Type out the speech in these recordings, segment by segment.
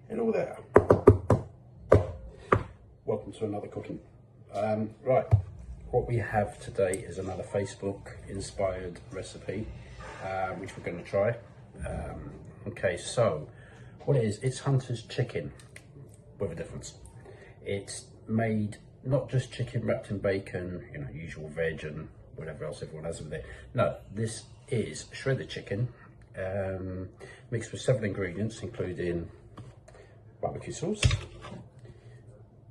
Hello there. Welcome to another cooking. Right, what we have today is another Facebook inspired recipe, which we're going to try. Okay, so what it is, it's Hunter's chicken with a difference. It's made not just chicken wrapped in bacon, you know, usual veg and whatever else everyone has with it. No, this is shredded chicken, mixed with 7 ingredients, including barbecue sauce,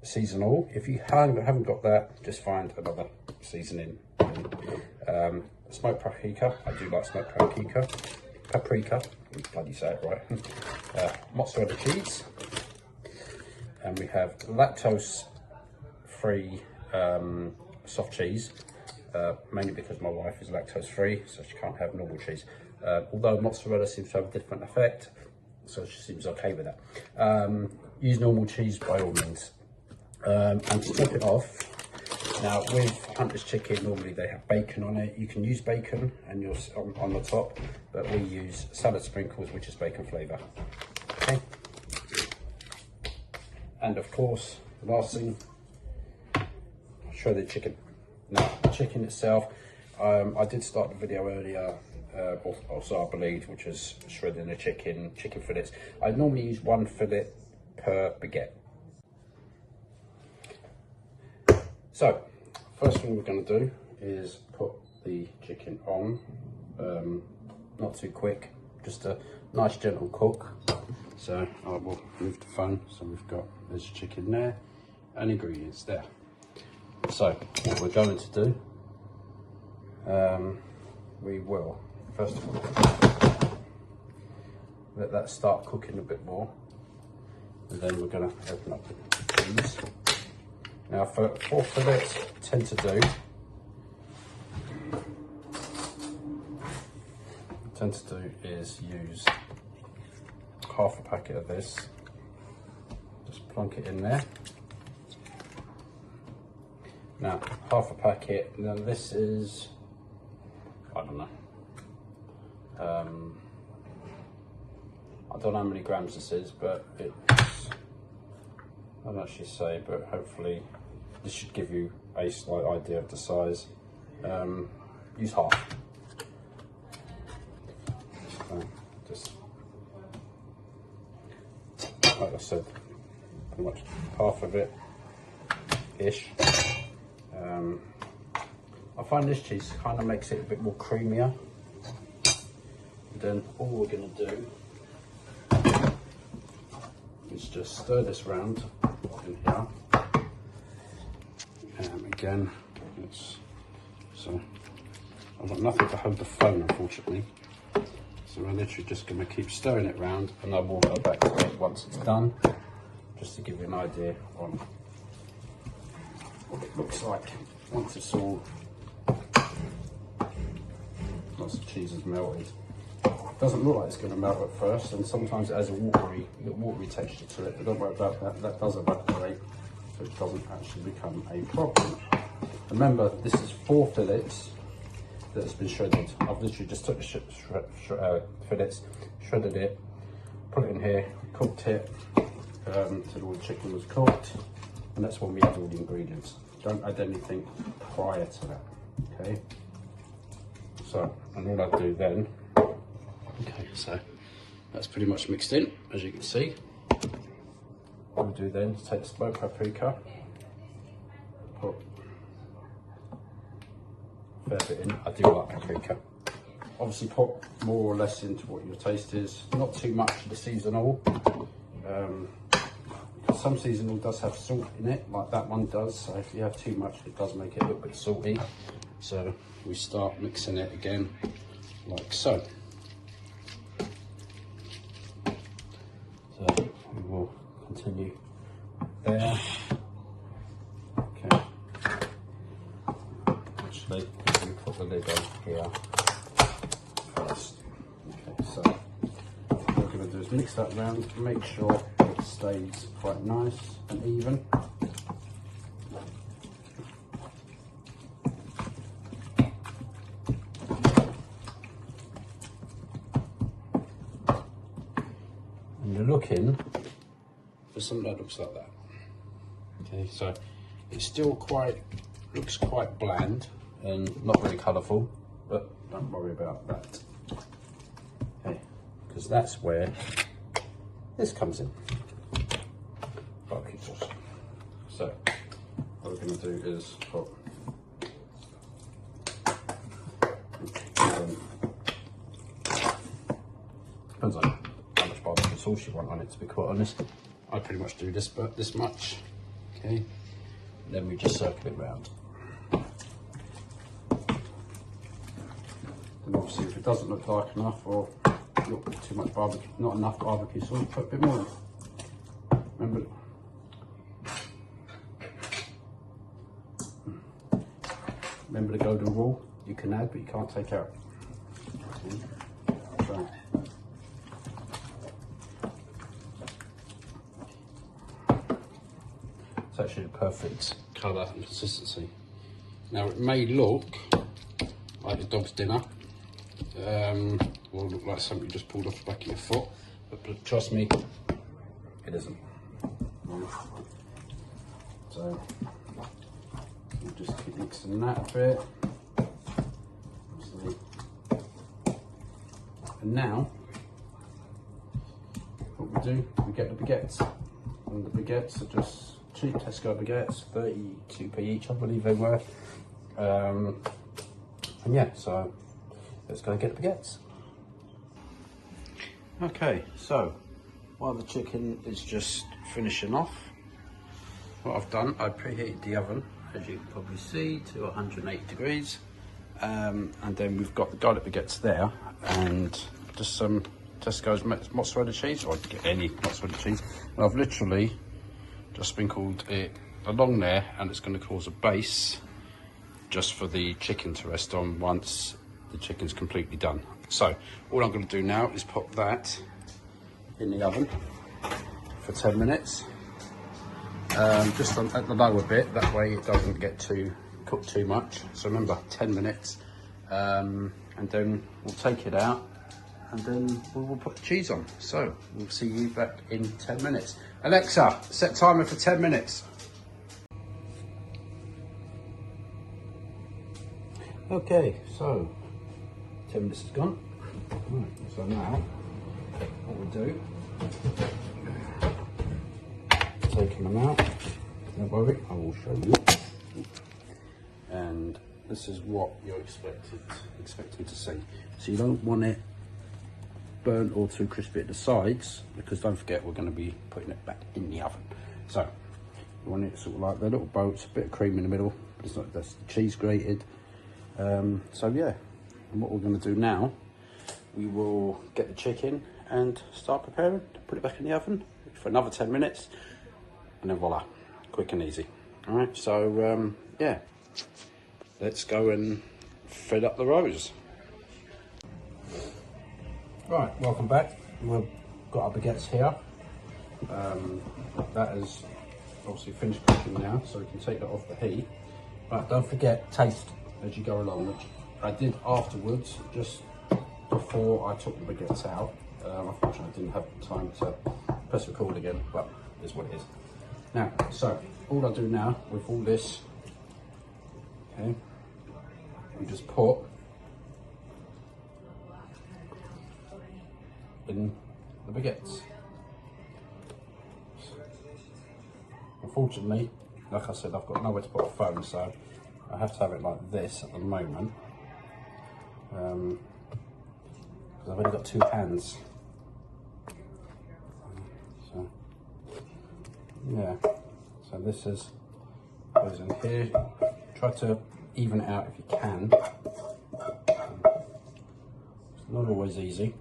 season oil. If you haven't got that, just find another seasoning. Smoked paprika. I do like smoked paprika. Bloody say it right. Mozzarella cheese, and we have lactose-free soft cheese. Mainly because my wife is lactose-free, so she can't have normal cheese. Although mozzarella seems to have a different effect, so she seems okay with that. Use normal cheese by all means. And to top it off, now with Hunter's chicken, normally they have bacon on it. You can use bacon and you're on the top, but we use salad sprinkles, which is bacon flavour. Okay. And of course, the last thing, shredded chicken. Now, the chicken itself, I did start the video earlier, also I believe, which was shredding the chicken fillets. I normally use 1 fillet per baguette. So, first thing we're going to do is put the chicken on, not too quick, just a nice gentle cook. So I will move the phone, so we've got this chicken there and ingredients there. So what we're going to do, we will first of all let that start cooking a bit more, and then we're going to open up the cheese. Now for fillets, tend to do is use half a packet of this, just plonk it in there. Now, half a packet, now this is, I don't know, I don't know how many grams this is, but it's, I don't actually say, but hopefully this should give you a slight idea of the size. Use half. Just, like I said, pretty much half of it, ish. I find this cheese kind of makes it a bit more creamier. And then all we're going to do is just stir this round in here. Again, so I've got nothing to hold the phone, unfortunately. So we're literally just going to keep stirring it round, and I will go back to it once it's done, just to give you an idea on what it looks like once it's all, lots of cheese is melted. It doesn't look like it's going to melt at first, and sometimes it has a watery texture to it, but don't worry about that, that does evaporate, so it doesn't actually become a problem. Remember, this is 4 fillets that has been shredded. I've literally just took the fillets, shredded it, put it in here, cooked it till all the chicken was cooked, and that's when we add all the ingredients. Don't add anything prior to that, okay? So, and all I do then, okay, so that's pretty much mixed in, as you can see. What we do then is take the smoked paprika, put a fair bit in. I do like paprika. Obviously put more or less into what your taste is. Not too much of the seasonal. Some seasonal does have salt in it, like that one does. So if you have too much, it does make it a little bit salty. So we start mixing it again, like so. So we will continue there. Okay. Actually, we put the lid on here first. Okay, so what we're going to do is mix that round, make sure it stays quite nice and even. And you're looking for something that looks like that. Okay, so it's still looks quite bland and not very colourful, but don't worry about that. Okay, because that's where this comes in. Barbecue sauce. So what we're going to do is put depends on how much barbecue sauce you want on it, to be quite honest. I pretty much do this, but this much. Okay, then we just circle it round. Then obviously if it doesn't look like enough, or not too much barbecue, not enough barbecue sauce, put a bit more in. Remember the golden rule, you can add but you can't take out. Okay. So, it's actually the perfect colour and consistency. Now it may look like the dog's dinner, or look like something you just pulled off the back of your foot, but trust me, it isn't. So we'll just keep mixing that a bit. And now what we do, we get the baguettes, and the baguettes are just cheap Tesco baguettes, 32p each, I believe they were. And yeah, so let's go get the baguettes. Okay, so while the chicken is just finishing off, what I've done, I preheated the oven, as you can probably see, to 180 degrees. And then we've got the garlic baguettes there, and just some Tesco's mozzarella cheese, or I can get any mozzarella cheese. And I've literally just sprinkled it along there, and it's going to cause a base just for the chicken to rest on once the chicken's completely done. So all I'm going to do now is pop that in the oven for 10 minutes, just at the lower bit, that way it doesn't get cooked too much. So remember, 10 minutes, and then we'll take it out, and then we will put the cheese on. So we'll see you back in 10 minutes. Alexa, set timer for 10 minutes. Okay, so 10 minutes is gone. Right, so now what we do, taking them out, don't worry, I will show you. And this is what you're expecting to see. So you don't want it burnt or too crispy at the sides, because don't forget we're going to be putting it back in the oven. So you want it sort of like the little boats, a bit of cream in the middle, but it's not, that's the cheese grated. So yeah, and what we're going to do now, we will get the chicken and start preparing, put it back in the oven for another 10 minutes, and then voila, quick and easy. All right, so yeah, let's go and fill up the rows. Right, welcome back. We've got our baguettes here. That is obviously finished cooking now, so we can take that off the heat. But don't forget, taste as you go along, which I did afterwards, just before I took the baguettes out. Unfortunately, I didn't have time to press record again, but it's what it is. Now, so all I do now with all this, okay, we just put in the baguettes. Unfortunately, like I said, I've got nowhere to put a phone, so I have to have it like this at the moment, because I've only got two hands. So yeah, so this goes in here. Try to even it out if you can. It's not always easy.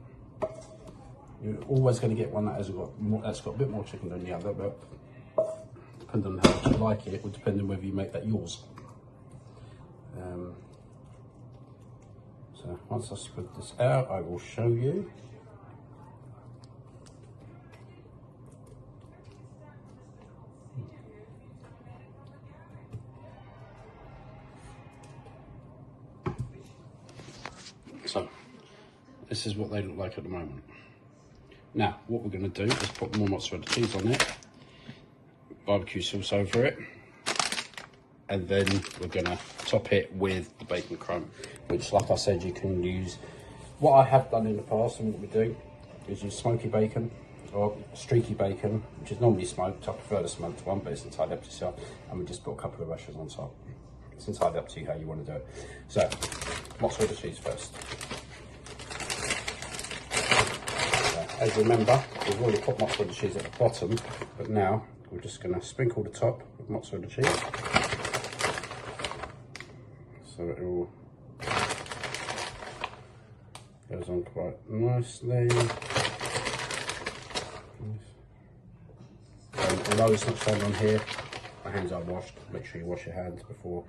You're always going to get one that's got a bit more chicken than the other, but depending on how much you like it, will depend on whether you make that yours. So once I spread this out, I will show you. So this is what they look like at the moment. Now what we're going to do is put more mozzarella cheese on it, barbecue sauce over it. And then we're gonna top it with the bacon crumb, which, like I said, you can use. What I have done in the past and what we do is use smoky bacon or streaky bacon, which is normally smoked. I prefer the smoked one, but it's entirely up to yourself. And we just put a couple of rashers on top. It's entirely up to you how you want to do it. So, mozzarella cheese first. So, as you remember, we've already put mozzarella cheese at the bottom, but now we're just gonna sprinkle the top with mozzarella cheese. So it all goes on quite nicely. Although it's not shown on here, my hands are washed. Make sure you wash your hands before,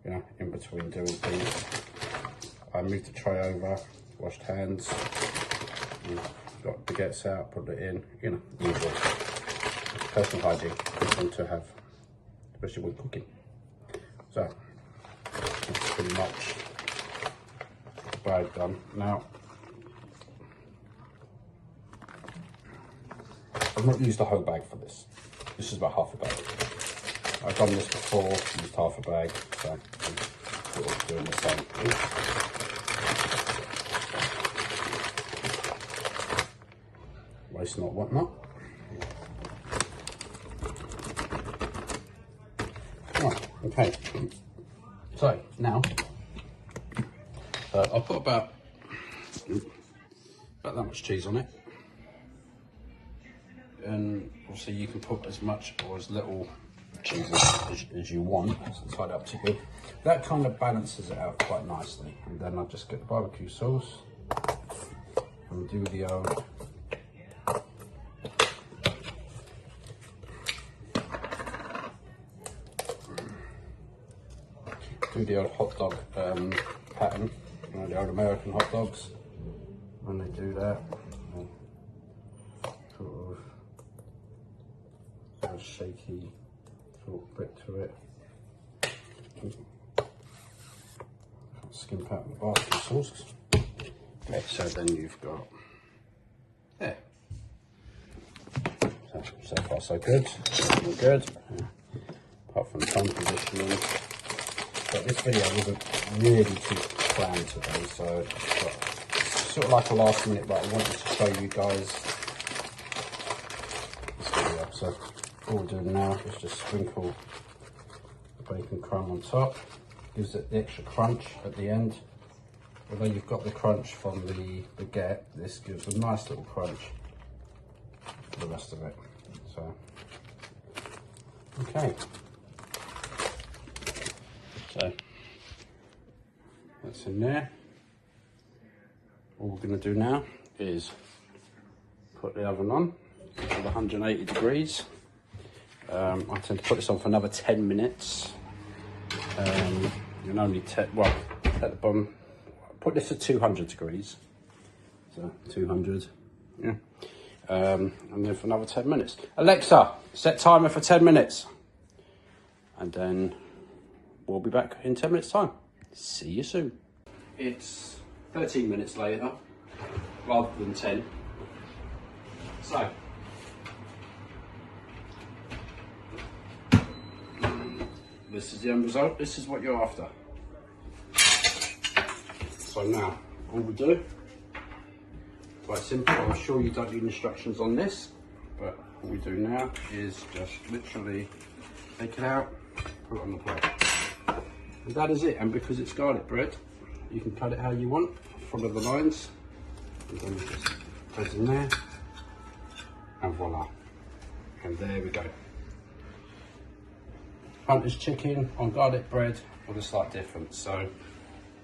you know, in between doing things. I moved the tray over, washed hands, got baguettes out, put it in, you know, usual. Personal hygiene, good thing to have, especially when cooking. So, that's pretty much the bag done. Now, I've not used the whole bag for this. This is about half a bag. I've done this before, used half a bag, so I'm sort of doing the same. Waste not, what not. Right, okay. So now, I'll put about that much cheese on it, and obviously you can put as much or as little cheese as you want. It's entirely up to you. That kind of balances it out quite nicely. And then I'll just get the barbecue sauce and do the old hot dog pattern, you know, the old American hot dogs. When they do that, sort of a shaky sort of bit to it. Skimp out the barbecue sauce. Okay, so then you've got there. So far so good. All good. Apart from tongue positioning. But this video wasn't really too planned today, so it's sort of like a last minute, but I wanted to show you guys this video. So all we're doing now is just sprinkle the bacon crumb on top. Gives it the extra crunch at the end. Although you've got the crunch from the baguette, this gives a nice little crunch for the rest of it. So, okay. So, that's in there. All we're going to do now is put the oven on to 180 degrees. I tend to put this on for another 10 minutes. And only well, at the bottom, put this at 200 degrees. So 200, yeah. And then for another 10 minutes. Alexa, set timer for 10 minutes. And then we'll be back in 10 minutes time. See you soon. It's 13 minutes later, rather than 10. So, this is the end result. This is what you're after. So now, all we do, quite simple. I'm sure you don't need instructions on this, but all we do now is just literally take it out, put it on the plate. And that is it. And because it's garlic bread, you can cut it how you want, follow the lines, and then you just press in there, and voila. And there we go. Hunter's chicken on garlic bread with a slight difference. So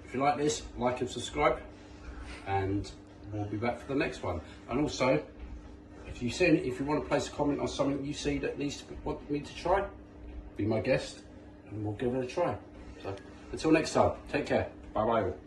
if you like this, like and subscribe, and we'll be back for the next one. And also, if you want to place a comment on something you see that needs to want me to try, be my guest and we'll give it a try. So until next time, take care. Bye bye all.